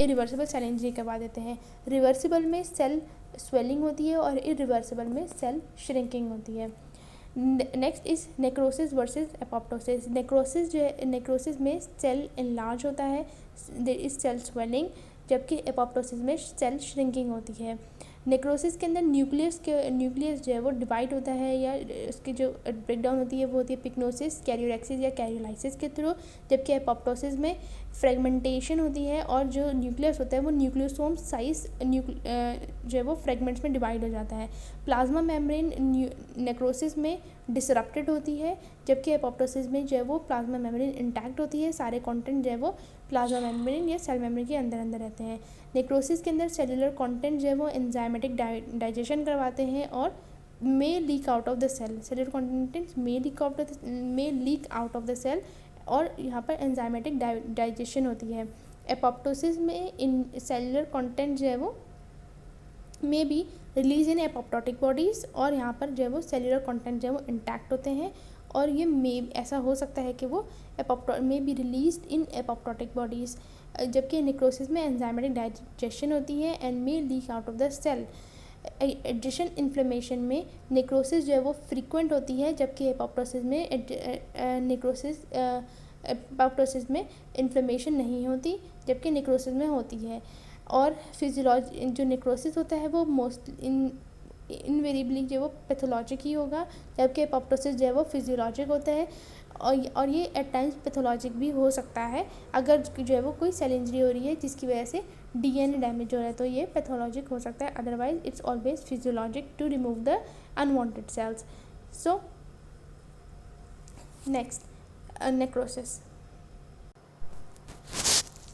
Irreversible cell injury करवा देते हैं। रिवर्सिबल में सेल स्वेलिंग होती है और इरिवर्सिबल में सेल श्रिंकिंग होती है। Next is necrosis versus apoptosis. Necrosis में सेल इनलार्ज होता है, देयर इज सेल स्वेलिंग, जबकि एपोप्टोसिस में सेल श्रिंकिंग होती है। नेक्रोसिस के अंदर न्यूक्लियस जो है वो डिवाइड होता है, या उसकी जो ब्रेकडाउन होती है वो होती है पिक्नोसिस, कैरियोरेक्सिस या कैरियोलाइसिस के थ्रू, जबकि एपोप्टोसिस में फ्रेगमेंटेशन होती है और जो न्यूक्लियस होता है वो न्यूक्लियोसोम साइज जो है वो फ्रेगमेंट्स में डिवाइड हो जाता है। प्लाज्मा मेम्ब्रेन नेक्रोसिस में डिसरप्टेड होती है, जबकि एपोप्टोसिस में जो है वो प्लाज्मा मेम्ब्रेन इंटैक्ट होती है, सारे कंटेंट जो है वो प्लाज्मा मेम्ब्रेन या सेल मेम्ब्रेन के अंदर रहते हैं। नेक्रोसिस के अंदर सेलुलर कंटेंट जो है वो एंजाइमेटिक डाइजेशन करवाते हैं और may leak out of the cell. Cellular contents may leak out of the cell और यहाँ पर एंजाइमेटिक डाइजेशन होती है। एपोप्टोसिस में इन सेलुलर कंटेंट जो है वो may be release in apoptotic bodies, और यहाँ पर जो है वो सेलुलर कंटेंट जो है वो इंटैक्ट होते हैं, और ये ऐसा हो सकता है कि वो may be release in apoptotic bodies, जबकि नेक्रोसिस में एंजाइमेटिक डाइजेशन होती है and may leak out of the cell. Addition inflammation में नेक्रोसिस जो है वो फ्रीक्वेंट होती है, जबकि एपोप्टोसिस में इन्फ्लेमेशन नहीं होती, जबकि नेक्रोसिस में होती है। और फिजियोलॉजी जो नेक्रोसिस होता है वो इनवेरिएबली जो वो पैथोलॉजिक ही होगा, जबकि एपोप्टोसिस जो है वो फिजियोलॉजिक होता है, और ये एट टाइम्स पैथोलॉजिक भी हो सकता है अगर जो है वो कोई सेल इंजरी हो रही है जिसकी वजह से डीएनए डैमेज हो रहा है, तो ये पैथोलॉजिक हो सकता है, otherwise it's always physiologic to remove the unwanted cells. So next necrosis.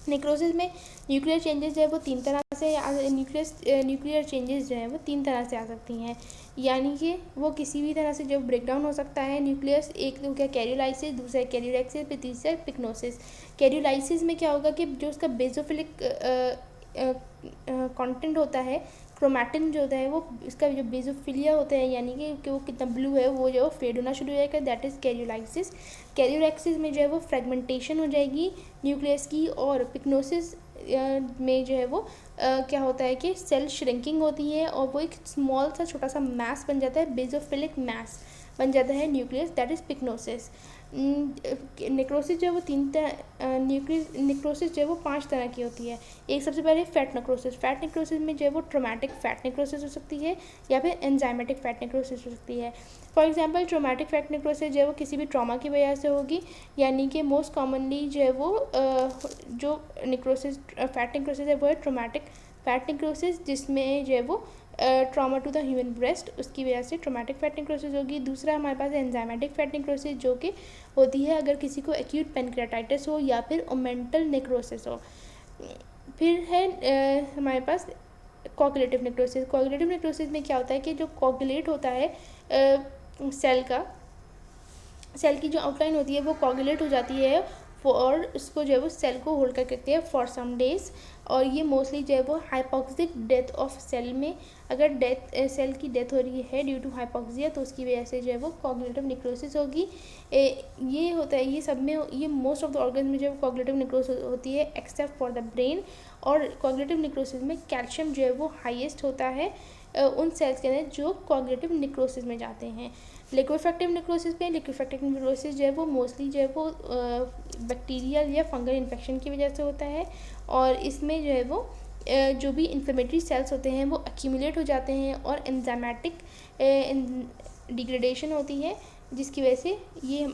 Necrosis में न्यूक्लियर चेंजेस जो है वो तीन तरह से न्यूक्लियर चेंजेस जो है वो तीन तरह से आ सकती हैं, यानी कि वो किसी भी तरह से जो ब्रेकडाउन हो सकता है न्यूक्लियस। एक तो क्या कैरियोलाइसिस, दूसरा कैरियोरेक्सिस, फिर तीसरा पिक्नोसिस। कैरियोलाइसिस में क्या होगा कि जो उसका बेसोफिलिक कंटेंट होता है, क्रोमैटिन जो होता है वो इसका जो बेसोफिलिया होता है, यानी कि वो कितना ब्लू है वो जो है फेड होना शुरू हो जाएगा, दैट इज़ कैरियोलाइसिस। कैरियोरेक्सिस में जो है वो फ्रेगमेंटेशन हो जाएगी न्यूक्लियस की, और पिक्नोसिस में जो है वो क्या होता है कि सेल श्रिंकिंग होती है और वो एक स्मॉल सा छोटा सा मैस बन जाता है, बेसोफिलिक मैस बन जाता है न्यूक्लियस, दैट इज़ पिक्नोसिस। नेक्रोसिस जो है वो नेक्रोसिस जो है वो 5 तरह की होती है। एक सबसे पहले फैट नेक्रोसिस। फैट नेक्रोसिस में जो है वो ट्रोमैटिक फैट नेक्रोसिस हो सकती है या फिर एंजाइमेटिक फैट नेक्रोसिस हो सकती है। For example traumatic fat necrosis जो है वो किसी भी ट्रॉमा की वजह से होगी, यानी कि मोस्ट कॉमनली जो है वो जो नेक्रोसिस फैट नेक्रोसिस है वो है ट्रोमैटिक फैट नेक्रोसिस, जिसमें जो है वो trauma to the human breast, उसकी वजह से ट्रोमैटिक फैट नेक्रोसिस होगी। दूसरा हमारे पास एंजाइमेटिक फैट नेक्रोसिस, जो कि होती है अगर किसी को एक्यूट पेनक्रियाटाइटिस हो या फिर ओमेंटल नेक्रोसिस हो। फिर है हमारे पास कोगुलेटिव नेक्रोसिस। कोगुलेटिव नेक्रोसिस में क्या होता है कि जो कोगुलेट होता है सेल की जो आउटलाइन होती है वो कोगुलेट हो जाती है, और उसको जो है वो सेल को होल्ड करके रखती है फॉर सम डेज, और ये मोस्टली जो है वो हाइपोक्सिक डेथ ऑफ सेल में, अगर सेल की डेथ हो रही है ड्यू टू हाइपोक्सिया तो उसकी वजह से जो है वो कोगुलेटिव नेक्रोसिस होगी। ये होता है, ये सब में, ये मोस्ट ऑफ द ऑर्गन में जो है कोगुलेटिव नेक्रोसिस होती है एक्सेप्ट फॉर द ब्रेन। और कोगुलेटिव नेक्रोसिस में कैल्शियम जो है वो हाईएस्ट होता है उन सेल्स के अंदर जो कोगुलेटिव नेक्रोसिस में जाते हैं। लिक्विफैक्टिव नेक्रोसिस में, लिक्विफैक्टिव नेक्रोसिस जो है वो मोस्टली जो है वो बैक्टीरियल या फंगल इन्फेक्शन की वजह से होता है, और इसमें जो है वो जो भी इन्फ्लेमेटरी सेल्स होते हैं वो एक्यूमुलेट हो जाते हैं और एंजाइमेटिक डिग्रेडेशन होती है, जिसकी वजह से ये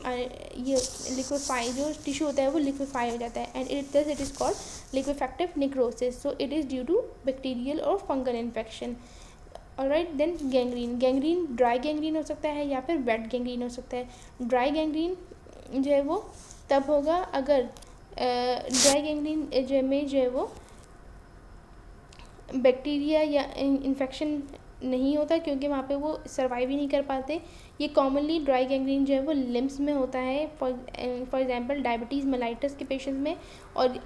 लिक्विफाई जो टिश्यू होता है वो लिक्विफाई हो जाता है, and it is called liquefactive necrosis. So it is due to bacterial और fungal infection. Alright, then gangrene dry gangrene हो सकता है या फिर वेट गैंग्रीन हो सकता है। ड्राई गैंग्रीन जो है वो तब होगा अगर ड्राई गैंग्रीन जो है वो बैक्टीरिया या इन्फेक्शन नहीं होता, क्योंकि वहाँ पे वो सर्वाइव ही नहीं कर पाते। ये कॉमनली ड्राई गैंग्रीन जो है वो लिम्स में होता है, फॉर एग्जांपल डायबिटीज़ मेलाइटस के पेशेंट्स में, और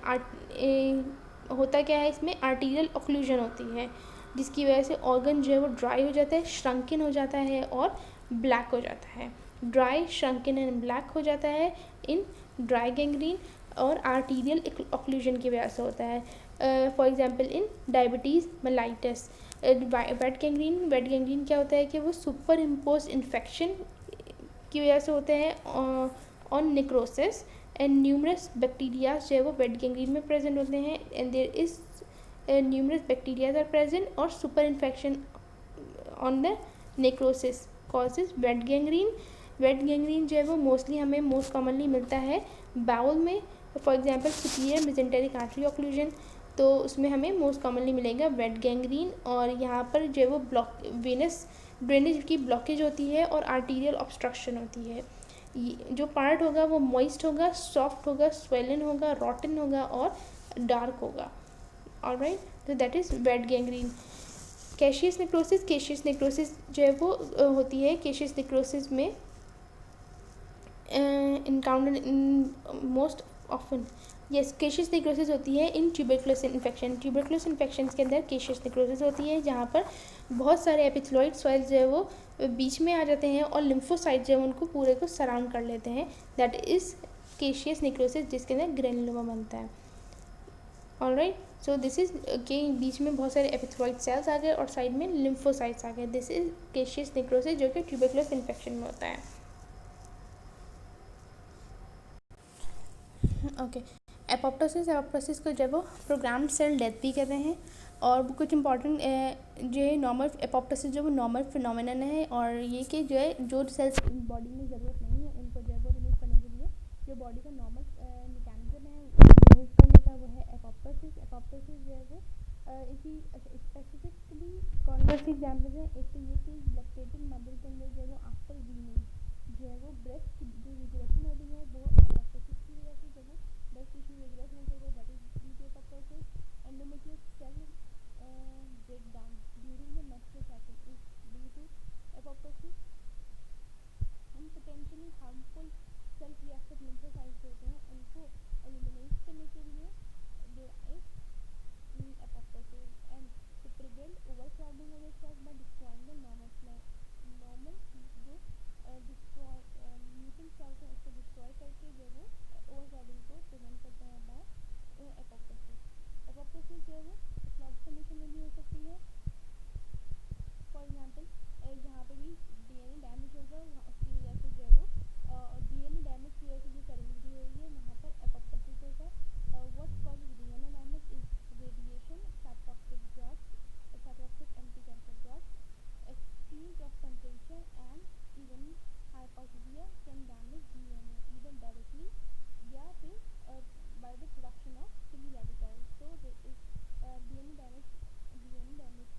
होता क्या है इसमें आर्टीरियल ऑक्लूजन होती है, जिसकी वजह से ऑर्गन जो है वो ड्राई हो जाता है, श्रंकिन हो जाता है और ब्लैक हो जाता है। ड्राई, श्रंकिन एंड ब्लैक हो जाता है इन ड्राई गैंग्रीन, और आर्टीरियल ऑक्लूजन की वजह से होता है। For example in diabetes mellitus. Wait gangrene क्या होता है कि वो सुपर इम्पोज इन्फेक्शन की वजह से होते हैं on necrosis, and numerous bacterias जो है वो वेट गैंग्रीन में प्रेजेंट होते हैं, and there is numerous bacterias are present, और super infection on the necrosis causes wet gangrene. Wet gangrene जो है वो मोस्टली हमें मोस्ट कॉमनली मिलता है बाउल में, for example superior mesenteric artery occlusion, तो उसमें हमें मोस्ट कॉमनली मिलेगा वेट गैंग्रीन। और यहाँ पर जो है वो ब्लॉक वेनस ड्रेनेज की ब्लॉकेज होती है और आर्टीरियल ऑब्स्ट्रक्शन होती है। जो पार्ट होगा वो मॉइस्ट होगा, सॉफ्ट होगा, स्वेलन होगा, रॉटन होगा और डार्क होगा। ऑलराइट, तो that is wait gangrene. Cassius necrosis जो है वो होती है, कैशियस नेक्रोसिस में encounter in most often, yes, Cassius necrosis होती है इन ट्यूबरकुलस इन्फेक्शन के अंदर कैशियस नेक्रोसिस होती है, जहाँ पर बहुत सारे एपिथेलियोइड सेल्स जो है वो बीच में आ जाते हैं और लिम्फोसाइट जो है उनको पूरे को सराउंड कर लेते हैं, दैट इज़ कैशियस नेक्रोसिस, जिसके अंदर ग्रेनुलोमा बनता है। ऑलराइट, सो दिस इज के बीच में बहुत सारे एपिथेलियोइड सेल्स आ गए और साइड में लिम्फोसाइट्स आ गए, दिस इज कैशियस नेक्रोसिस जो कि ट्यूबरकुलस इन्फेक्शन में होता है। ओके, एपोप्टोसिस को जब वो प्रोग्राम सेल डेथ भी कहते हैं, और कुछ इंपॉर्टेंट जो है नॉर्मल एपोप्टोसिस जो वो नॉर्मल फिनोमिनन है, और ये कि जो है जो सेल्स बॉडी में ज़रूरत नहीं है उनको जो है वो रिमूव करने के लिए जो बॉडी का नॉर्मल मैकेनिज्म है रिमूव करने का, वो है एपोप्टोसिस। एपोप्टोसिस जो है वो इसी स्पेसिफिकली कौन सी एग्जाम्पल है, एक तो ये कि लैक्टेटिंग मदर के अंदर जो है वो आफ्टर वीनिंग जो है वो ब्रेस्ट की जो रिग्रेशन हो रही है वो एपोप्टोसिस की वजह से, जब वो ब्रेस्ट टिश्यू रिग्रेस नहीं कर रहे, that is due to apoptosis. Endometrial cell break down during the menstrual cycle is due to apoptosis. हम potentially harmful self reactive lymphocytes होते हैं उनको एलिमिनेट करने के लिए there is apoptosis, and to prevent overcrowding of the cells by destroying the normal जो destroy mutant sales हैं उसको डिस्ट्रॉय करके जो वो ओवरक्राउडिंग को प्रिवेंट करते हैं बाय एपोप्टोसिस। एपोप्टोसिस जो है वो पैथोलॉजिकल कंडीशन में भी हो सकती है, फॉर एग्जांपल जहाँ पे भी डीएनए डैमेज होगा उसकी वजह से जो है वो डीएनए डैमेज की वजह से जो सेरेब्रल हो रही है वहाँ पर एपोप्टोसिस होगा। What causes DNA damage is radiation, cytotoxic drugs, cytotoxic anti-cancer drugs, extremes of temperature, and even hypoxia can damage DNA either directly या फिर by the production of free radicals. So there is DNA damage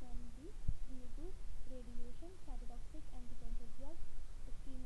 can be due to radiation, cytotoxic anti-cancer drugs, extreme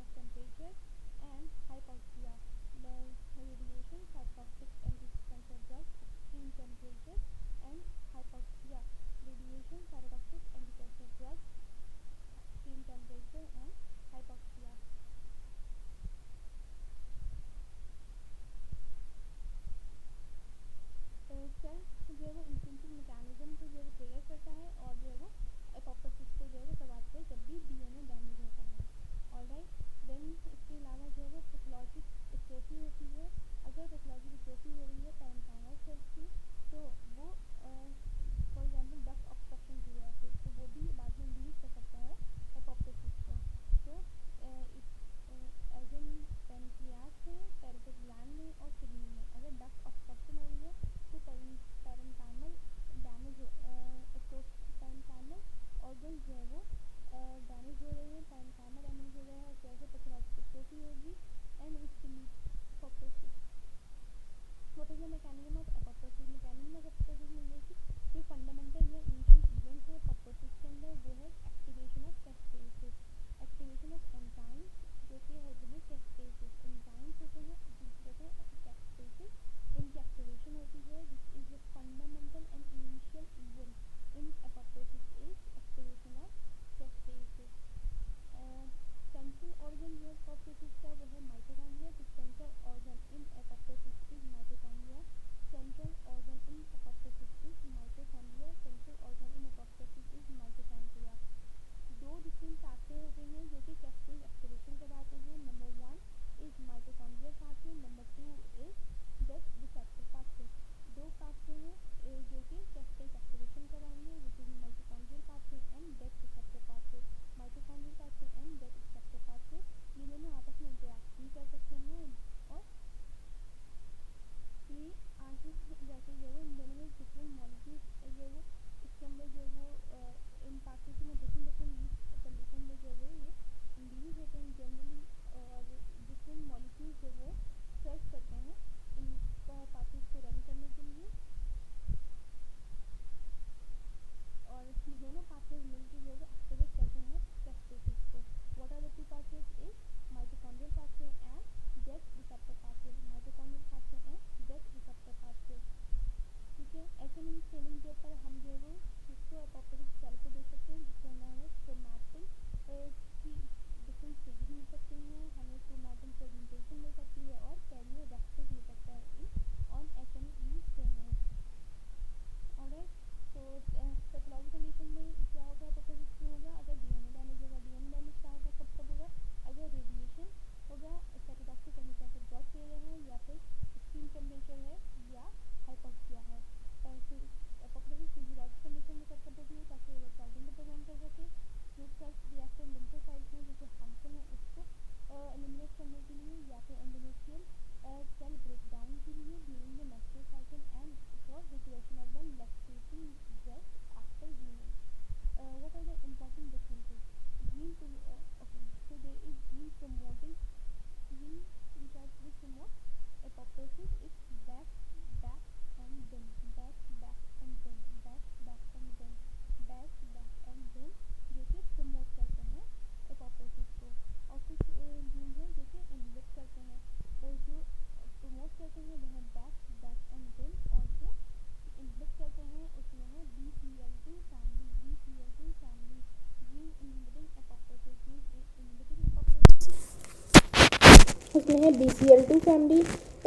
उसमें है BCL2 family,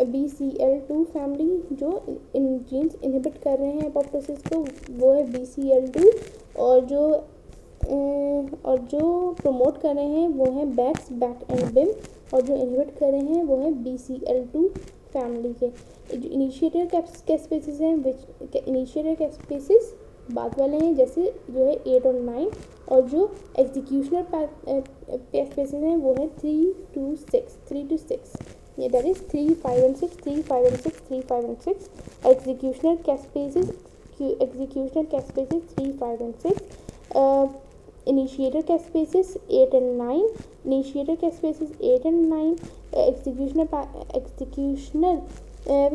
BCL2 family जो इन jeans inhibit कर रहे हैं apoptosis को, वो है BCL2, और जो प्रमोट कर रहे हैं वो है बैक्स, बैक एंड बिम, और जो इनहिबिट कर रहे हैं वो है BCL2 फैमिली के। जो इनिशिएटर कैस्पेसिस हैं, विच इनिशिएटर कैस्पेसिस बाद वाले हैं, जैसे जो है 8 और 9, और जो एग्जीक्यूशनल कैस्पेसिस हैं वो है 3 to 6, ये that is 3, 5 and 6, 3, 5 and 6, 3, 5 and 6। Executional caspases 3, 5 and 6। initiator caspase 8 and 9, initiator caspase 8 and 9, executioner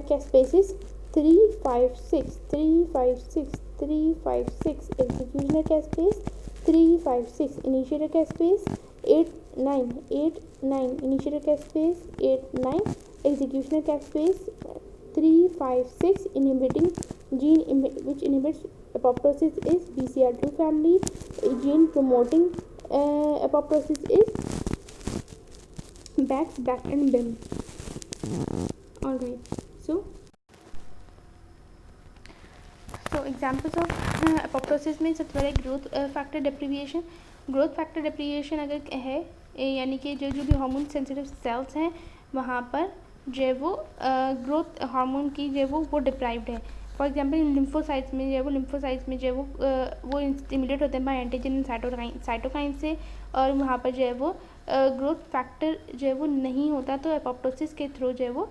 caspase 3, 5, 6, 3, 5, 6, 3, 5, 6, executioner caspase 3, 5, 6, initiator caspase 8, 9, 8, 9, initiator caspase 8, 9, executioner caspase 3, 5, 6, inhibiting gene which inhibits apoptosis is BCL2 family. Gene promoting apoptosis is BAX, BAC and BIM. Alright, so examples of apoptosis में सबसे पहले growth factor डेप्रिविएशन। Growth factor डेप्रिविएशन अगर है यानी कि जो भी hormone sensitive sales हैं वहाँ पर जो है वो ग्रोथ हार्मोन की जो है वो डिप्राइव्ड है। फॉर एग्जांपल लिम्फोसाइट्स में जो है वो स्टिमुलेट होते हैं बाय एंटीजन एंड साइटोकाइन से, और वहाँ पर जो है वो ग्रोथ फैक्टर जो है वो नहीं होता, तो एपोप्टोसिस के थ्रू जो है वो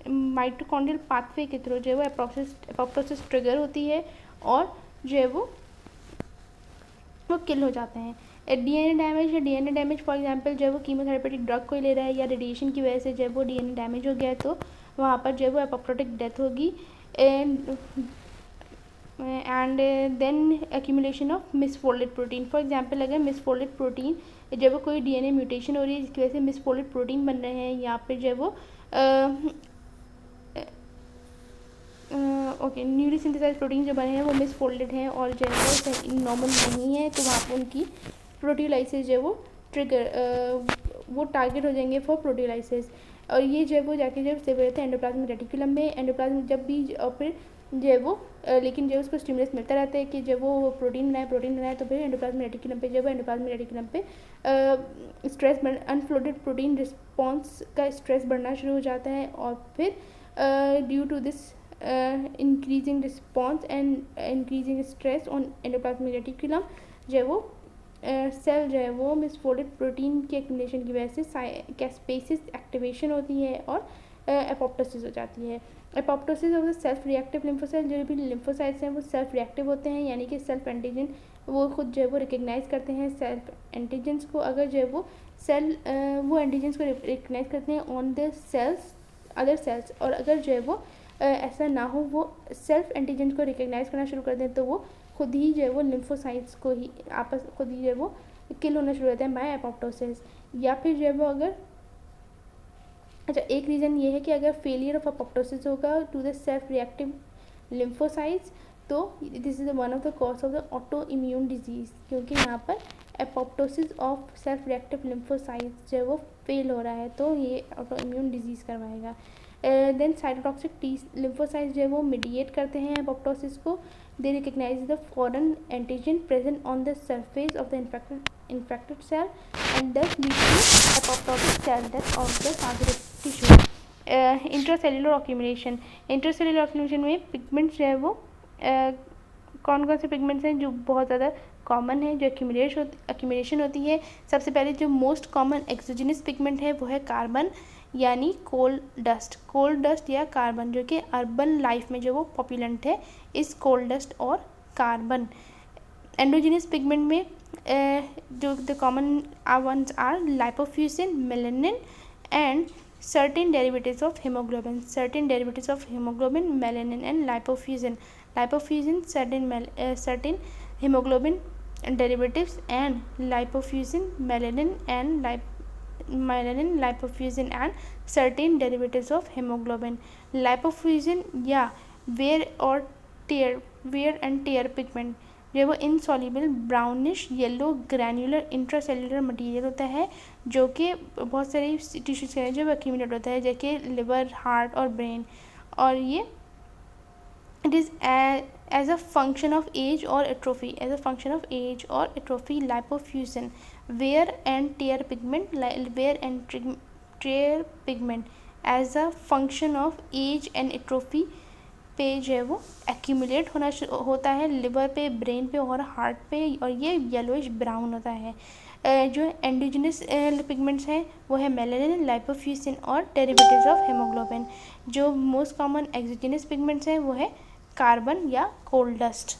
माइटोकॉन्ड्रियल पाथवे के थ्रू जो है वो एपोप्टोसिस ट्रिगर होती है और जो है वो किल हो जाते हैं। DNA डैमेज या DNA डैमेज फॉर एग्जांपल जो है वो कीमोथेरेपेटिक ड्रग कोई ले रहा है या रेडिएशन की वजह से जो है वो DNA डैमेज हो गया है, तो वहाँ पर जो है वो एपोप्टोटिक डेथ होगी। And then accumulation of misfolded protein. For example अगर मिसफोल्डेड प्रोटीन जब कोई DNA म्यूटेशन हो रही है जिसकी वजह से मिसफोल्डेड प्रोटीन बन रहे हैं, यहाँ पे जो है वो न्यूली सिंथेसाइज प्रोटीन जो बने हैं वो मिसफोल्डेड हैं और जो है वो नॉर्मल नहीं है, तो वहाँ पर उनकी प्रोटियोलाइसिस जो है वो वो टारगेट हो जाएंगे फॉर प्रोटियोलाइसिस, और ये जो है वो जाके जब सेव रहते हैं एंडोप्लाज्मिक रेटिकुलम में। एंडोप्लाज्म जब भी और फिर जो है वो लेकिन जो उसको स्टिमुलस मिलता रहता है कि जब वो प्रोटीन बनाए तो फिर एंडोप्लाज्मिक रेटिकुलम पे जब एंडोप्लाज्मिक रेटिकुलम पे स्ट्रेस अनफ्लोटेड प्रोटीन रिस्पॉन्स का स्ट्रेस बढ़ना शुरू हो जाता है, और फिर due to this increasing response and increasing stress on endoplasmic reticulum जो है वो सेल जो है वो मिसफोल्डेड प्रोटीन के एक्यूमुलेशन की वजह से कैस्पेसिस एक्टिवेशन होती है और एपोप्टोसिस हो जाती है। Apoptosis of the self reactive lymphocyte, जो भी लिम्फोसाइट्स हैं वो सेल्फ रिएक्टिव होते हैं, यानी कि सेल्फ एंटीजन वो खुद जो है वो रिकग्नाइज करते हैं सेल्फ एंटीजन्स को। अगर जो है वो सेल वो एंटीजन्स को रिकग्नाइज करते हैं on the cells other cells, और अगर जो है वो ऐसा ना हो वो सेल्फ एंटीजन्स को रिकग्नाइज करना शुरू कर दें तो वो खुद ही जो है वो लिम्फोसाइट्स को ही खुद ही जो है वो किल होना शुरू होते हैं बाय एपोप्टोसिस। या फिर जो है वो अगर एक रीज़न ये है कि अगर फेलियर ऑफ एपोप्टोसिस होगा to the self reactive lymphocytes, तो this is one of the cause of the autoimmune disease, क्योंकि यहाँ पर apoptosis of self reactive lymphocytes जो है वो फेल हो रहा है, तो ये ऑटो इम्यून डिजीज़ करवाएगा। देन साइटोटॉक्सिक टी लिम्फोसाइट्स जो है वो मीडिएट करते हैं एपोप्टोसिस को। They recognize the foreign antigen present on the surface of the infected cell and thus lead to apoptotic cell death of the targeted tissue. Intracellular accumulation में pigments जो है वो कौन कौन से पिगमेंट्स हैं जो बहुत ज़्यादा कॉमन है जो एक्यूमुलेशन होती है। सबसे पहले जो मोस्ट कॉमन एक्सोजिनस पिगमेंट है वो है कार्बन, यानी कोल डस्ट या कार्बन, जो कि अर्बन लाइफ में जो वो पॉपुलेंट है इस कोल डस्ट और कार्बन। एंडोजिनस पिगमेंट में जो the common ones are lipofuscin, melanin and certain derivatives of hemoglobin, melanin and lipofuscin, certain hemoglobin derivatives and lipofuscin, melanin, lipofuscin and certain derivatives of hemoglobin. Lipofuscin या wear and tear pigment, जो है वो insoluble brownish yellow granular intracellular material होता है, जो कि बहुत सारे टिश्यूज़ के जो एक्यूमुलेट होता है, जैसे लिवर, हार्ट और ब्रेन। और ये it is as a function of age or atrophy, as a function of age or atrophy, lipofuscin, wear and tear pigment, wear and tear pigment as a function of age and atrophy पे जो है वो accumulate होना होता है liver पे, brain पे और हार्ट पे, और ये येलोइश ब्राउन होता है। जो एंडोजिनस पिगमेंट्स हैं वो है मेलानिन, लाइपोफ्यूसिन और डेरिवेटिव्स ऑफ हेमोग्लोबिन। जो मोस्ट कॉमन एक्सोजिनस पिगमेंट्स हैं वो है कार्बन या कोल डस्ट।